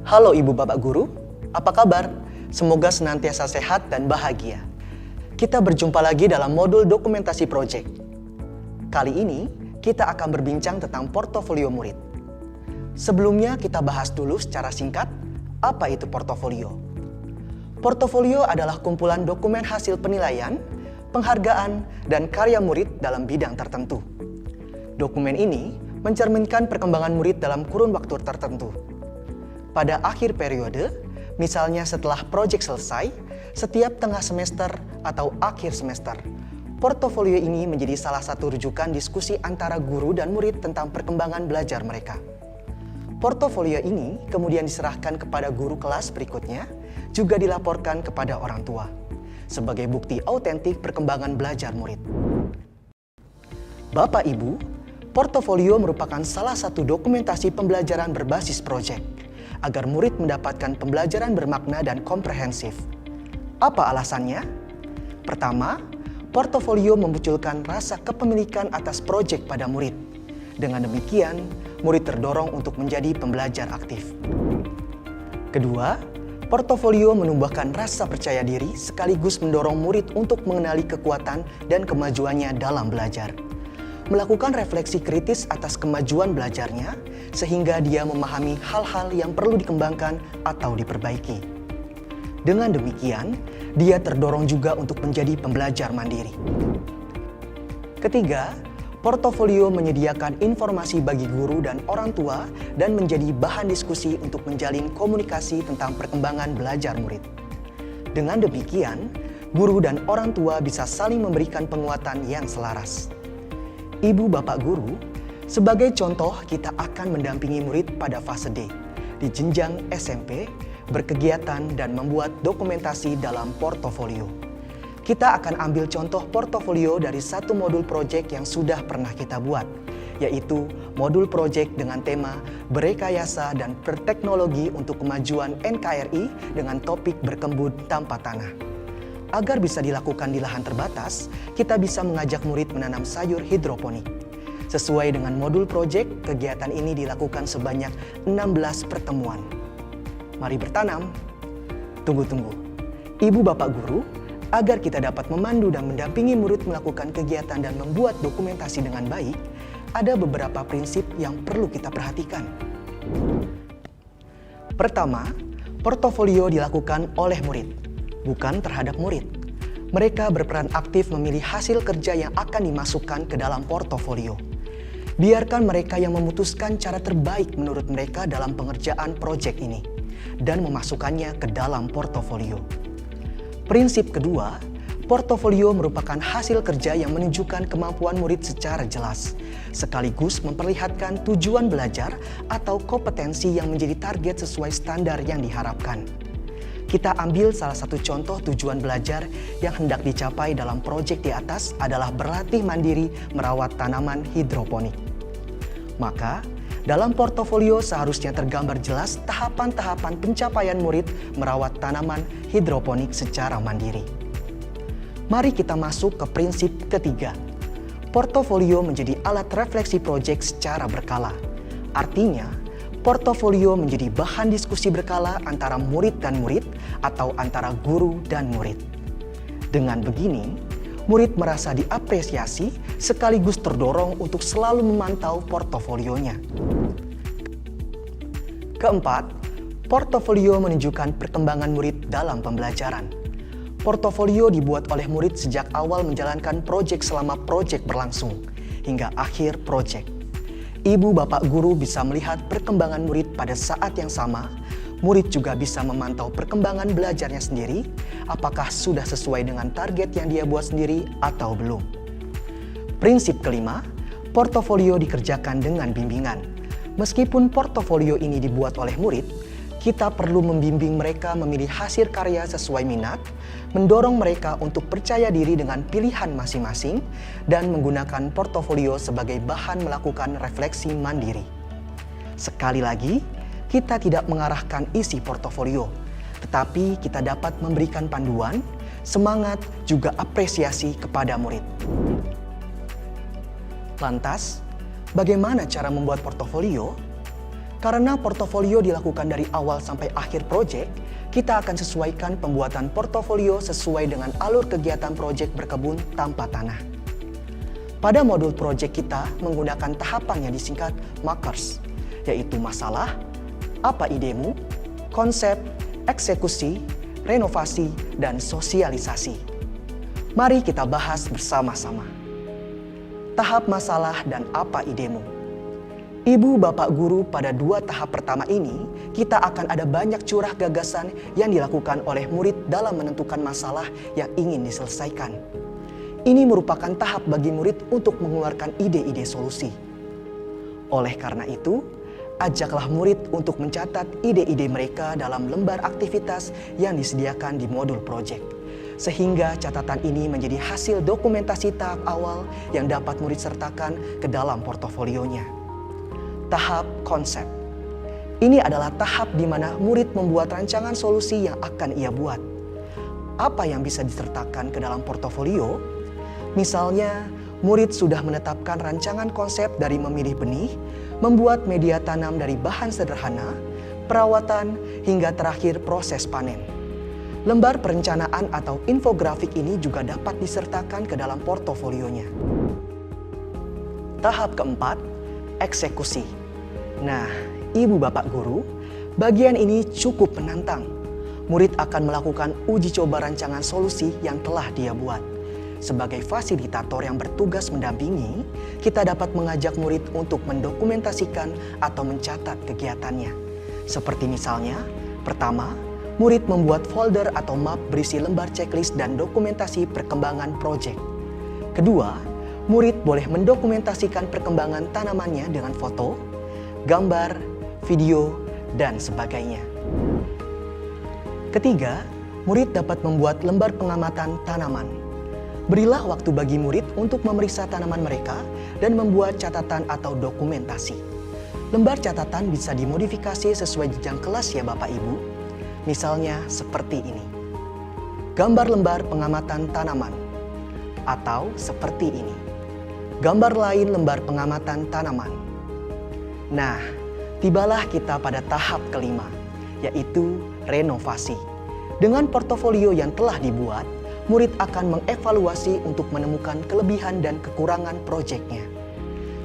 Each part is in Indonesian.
Halo Ibu Bapak Guru, apa kabar? Semoga senantiasa sehat dan bahagia. Kita berjumpa lagi dalam modul dokumentasi proyek. Kali ini, kita akan berbincang tentang portofolio murid. Sebelumnya kita bahas dulu secara singkat, apa itu portofolio? Portofolio adalah kumpulan dokumen hasil penilaian, penghargaan, dan karya murid dalam bidang tertentu. Dokumen ini mencerminkan perkembangan murid dalam kurun waktu tertentu. Pada akhir periode, misalnya setelah proyek selesai, setiap tengah semester atau akhir semester, portofolio ini menjadi salah satu rujukan diskusi antara guru dan murid tentang perkembangan belajar mereka. Portofolio ini kemudian diserahkan kepada guru kelas berikutnya, juga dilaporkan kepada orang tua, sebagai bukti autentik perkembangan belajar murid. Bapak Ibu, portofolio merupakan salah satu dokumentasi pembelajaran berbasis proyek, agar murid mendapatkan pembelajaran bermakna dan komprehensif. Apa alasannya? Pertama, portofolio memunculkan rasa kepemilikan atas proyek pada murid. Dengan demikian, murid terdorong untuk menjadi pembelajar aktif. Kedua, portofolio menumbuhkan rasa percaya diri sekaligus mendorong murid untuk mengenali kekuatan dan kemajuannya dalam belajar. Melakukan refleksi kritis atas kemajuan belajarnya, sehingga dia memahami hal-hal yang perlu dikembangkan atau diperbaiki. Dengan demikian, dia terdorong juga untuk menjadi pembelajar mandiri. Ketiga, portofolio menyediakan informasi bagi guru dan orang tua dan menjadi bahan diskusi untuk menjalin komunikasi tentang perkembangan belajar murid. Dengan demikian, guru dan orang tua bisa saling memberikan penguatan yang selaras. Ibu Bapak Guru, sebagai contoh kita akan mendampingi murid pada fase D, di jenjang SMP, berkegiatan dan membuat dokumentasi dalam portofolio. Kita akan ambil contoh portofolio dari satu modul proyek yang sudah pernah kita buat, yaitu modul proyek dengan tema Berekayasa dan Berteknologi untuk Kemajuan NKRI dengan topik berkebun tanpa tanah. Agar bisa dilakukan di lahan terbatas, kita bisa mengajak murid menanam sayur hidroponik. Sesuai dengan modul proyek, kegiatan ini dilakukan sebanyak 16 pertemuan. Mari bertanam. Tunggu. Ibu Bapak Guru, agar kita dapat memandu dan mendampingi murid melakukan kegiatan dan membuat dokumentasi dengan baik, ada beberapa prinsip yang perlu kita perhatikan. Pertama, portofolio dilakukan oleh murid, bukan terhadap murid. Mereka berperan aktif memilih hasil kerja yang akan dimasukkan ke dalam portofolio. Biarkan mereka yang memutuskan cara terbaik menurut mereka dalam pengerjaan proyek ini dan memasukkannya ke dalam portofolio. Prinsip kedua, portofolio merupakan hasil kerja yang menunjukkan kemampuan murid secara jelas, sekaligus memperlihatkan tujuan belajar atau kompetensi yang menjadi target sesuai standar yang diharapkan. Kita ambil salah satu contoh tujuan belajar yang hendak dicapai dalam proyek di atas adalah berlatih mandiri merawat tanaman hidroponik. Maka, dalam portofolio seharusnya tergambar jelas tahapan-tahapan pencapaian murid merawat tanaman hidroponik secara mandiri. Mari kita masuk ke prinsip ketiga. Portofolio menjadi alat refleksi proyek secara berkala. Artinya, portofolio menjadi bahan diskusi berkala antara murid dan murid atau antara guru dan murid. Dengan begini, murid merasa diapresiasi sekaligus terdorong untuk selalu memantau portofolionya. Keempat, portofolio menunjukkan perkembangan murid dalam pembelajaran. Portofolio dibuat oleh murid sejak awal menjalankan proyek selama proyek berlangsung hingga akhir proyek. Ibu Bapak Guru bisa melihat perkembangan murid pada saat yang sama. Murid juga bisa memantau perkembangan belajarnya sendiri, apakah sudah sesuai dengan target yang dia buat sendiri atau belum. Prinsip kelima, portofolio dikerjakan dengan bimbingan. Meskipun portofolio ini dibuat oleh murid, kita perlu membimbing mereka memilih hasil karya sesuai minat, mendorong mereka untuk percaya diri dengan pilihan masing-masing, dan menggunakan portofolio sebagai bahan melakukan refleksi mandiri. Sekali lagi, kita tidak mengarahkan isi portofolio, tetapi kita dapat memberikan panduan, semangat, juga apresiasi kepada murid. Lantas, bagaimana cara membuat portofolio? Karena portofolio dilakukan dari awal sampai akhir proyek, kita akan sesuaikan pembuatan portofolio sesuai dengan alur kegiatan proyek berkebun tanpa tanah. Pada modul proyek kita menggunakan tahapan yang disingkat MAKERS, yaitu masalah, apa idemu, konsep, eksekusi, renovasi, dan sosialisasi. Mari kita bahas bersama-sama. Tahap masalah dan apa idemu. Ibu bapak guru, pada 2 tahap pertama ini, kita akan ada banyak curah gagasan yang dilakukan oleh murid dalam menentukan masalah yang ingin diselesaikan. Ini merupakan tahap bagi murid untuk mengeluarkan ide-ide solusi. Oleh karena itu, ajaklah murid untuk mencatat ide-ide mereka dalam lembar aktivitas yang disediakan di modul proyek. Sehingga catatan ini menjadi hasil dokumentasi tahap awal yang dapat murid sertakan ke dalam portofolionya. Tahap konsep. Ini adalah tahap di mana murid membuat rancangan solusi yang akan ia buat. Apa yang bisa disertakan ke dalam portofolio? Misalnya, murid sudah menetapkan rancangan konsep dari memilih benih, membuat media tanam dari bahan sederhana, perawatan, hingga terakhir proses panen. Lembar perencanaan atau infografik ini juga dapat disertakan ke dalam portofolionya. Tahap keempat, eksekusi. Nah, ibu bapak guru, bagian ini cukup menantang. Murid akan melakukan uji coba rancangan solusi yang telah dia buat. Sebagai fasilitator yang bertugas mendampingi, kita dapat mengajak murid untuk mendokumentasikan atau mencatat kegiatannya. Seperti misalnya, pertama, murid membuat folder atau map berisi lembar checklist dan dokumentasi perkembangan proyek. Kedua, murid boleh mendokumentasikan perkembangan tanamannya dengan foto, gambar, video, dan sebagainya. Ketiga, murid dapat membuat lembar pengamatan tanaman. Berilah waktu bagi murid untuk memeriksa tanaman mereka dan membuat catatan atau dokumentasi. Lembar catatan bisa dimodifikasi sesuai jenjang kelas ya Bapak Ibu. Misalnya seperti ini. Gambar lembar pengamatan tanaman. Atau seperti ini. Gambar lain lembar pengamatan tanaman. Nah, tibalah kita pada tahap kelima, yaitu renovasi. Dengan portofolio yang telah dibuat, murid akan mengevaluasi untuk menemukan kelebihan dan kekurangan proyeknya.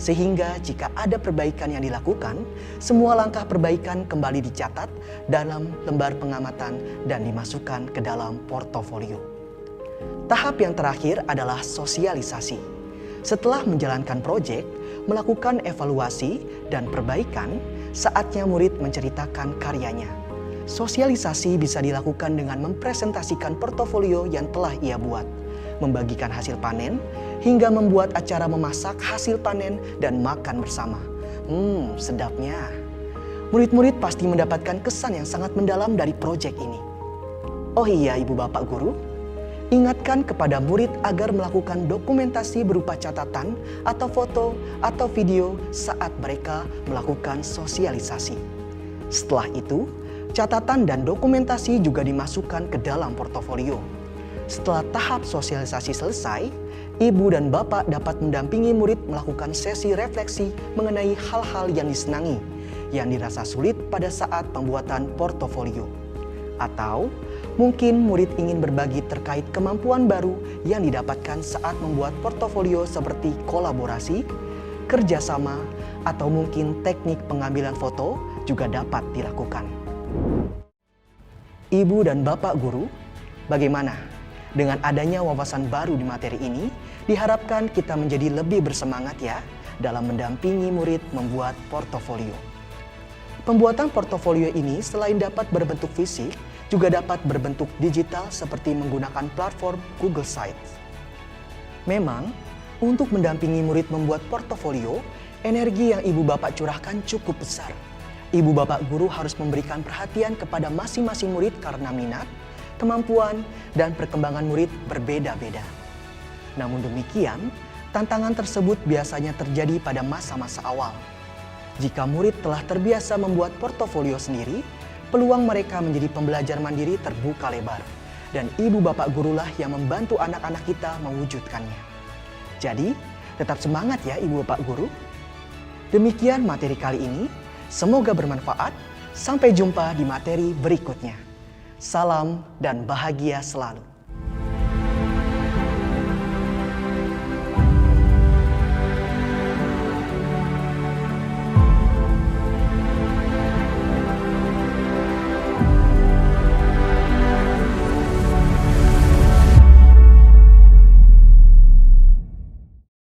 Sehingga jika ada perbaikan yang dilakukan, semua langkah perbaikan kembali dicatat dalam lembar pengamatan dan dimasukkan ke dalam portofolio. Tahap yang terakhir adalah sosialisasi. Setelah menjalankan proyek, melakukan evaluasi dan perbaikan, saatnya murid menceritakan karyanya. Sosialisasi bisa dilakukan dengan mempresentasikan portofolio yang telah ia buat, membagikan hasil panen, hingga membuat acara memasak hasil panen dan makan bersama. Sedapnya. Murid-murid pasti mendapatkan kesan yang sangat mendalam dari proyek ini. Oh iya ibu bapak guru, ingatkan kepada murid agar melakukan dokumentasi berupa catatan atau foto atau video saat mereka melakukan sosialisasi. Setelah itu, catatan dan dokumentasi juga dimasukkan ke dalam portofolio. Setelah tahap sosialisasi selesai, ibu dan bapak dapat mendampingi murid melakukan sesi refleksi mengenai hal-hal yang disenangi, yang dirasa sulit pada saat pembuatan portofolio. Atau mungkin murid ingin berbagi terkait kemampuan baru yang didapatkan saat membuat portofolio seperti kolaborasi, kerjasama, atau mungkin teknik pengambilan foto juga dapat dilakukan. Ibu dan bapak guru, bagaimana? Dengan adanya wawasan baru di materi ini, diharapkan kita menjadi lebih bersemangat ya dalam mendampingi murid membuat portofolio. Pembuatan portofolio ini selain dapat berbentuk fisik, juga dapat berbentuk digital seperti menggunakan platform Google Sites. Memang, untuk mendampingi murid membuat portofolio, energi yang ibu bapak curahkan cukup besar. Ibu bapak guru harus memberikan perhatian kepada masing-masing murid karena minat, kemampuan, dan perkembangan murid berbeda-beda. Namun demikian, tantangan tersebut biasanya terjadi pada masa-masa awal. Jika murid telah terbiasa membuat portofolio sendiri, peluang mereka menjadi pembelajar mandiri terbuka lebar. Dan ibu bapak gurulah yang membantu anak-anak kita mewujudkannya. Jadi, tetap semangat ya ibu bapak guru. Demikian materi kali ini. Semoga bermanfaat. Sampai jumpa di materi berikutnya. Salam dan bahagia selalu.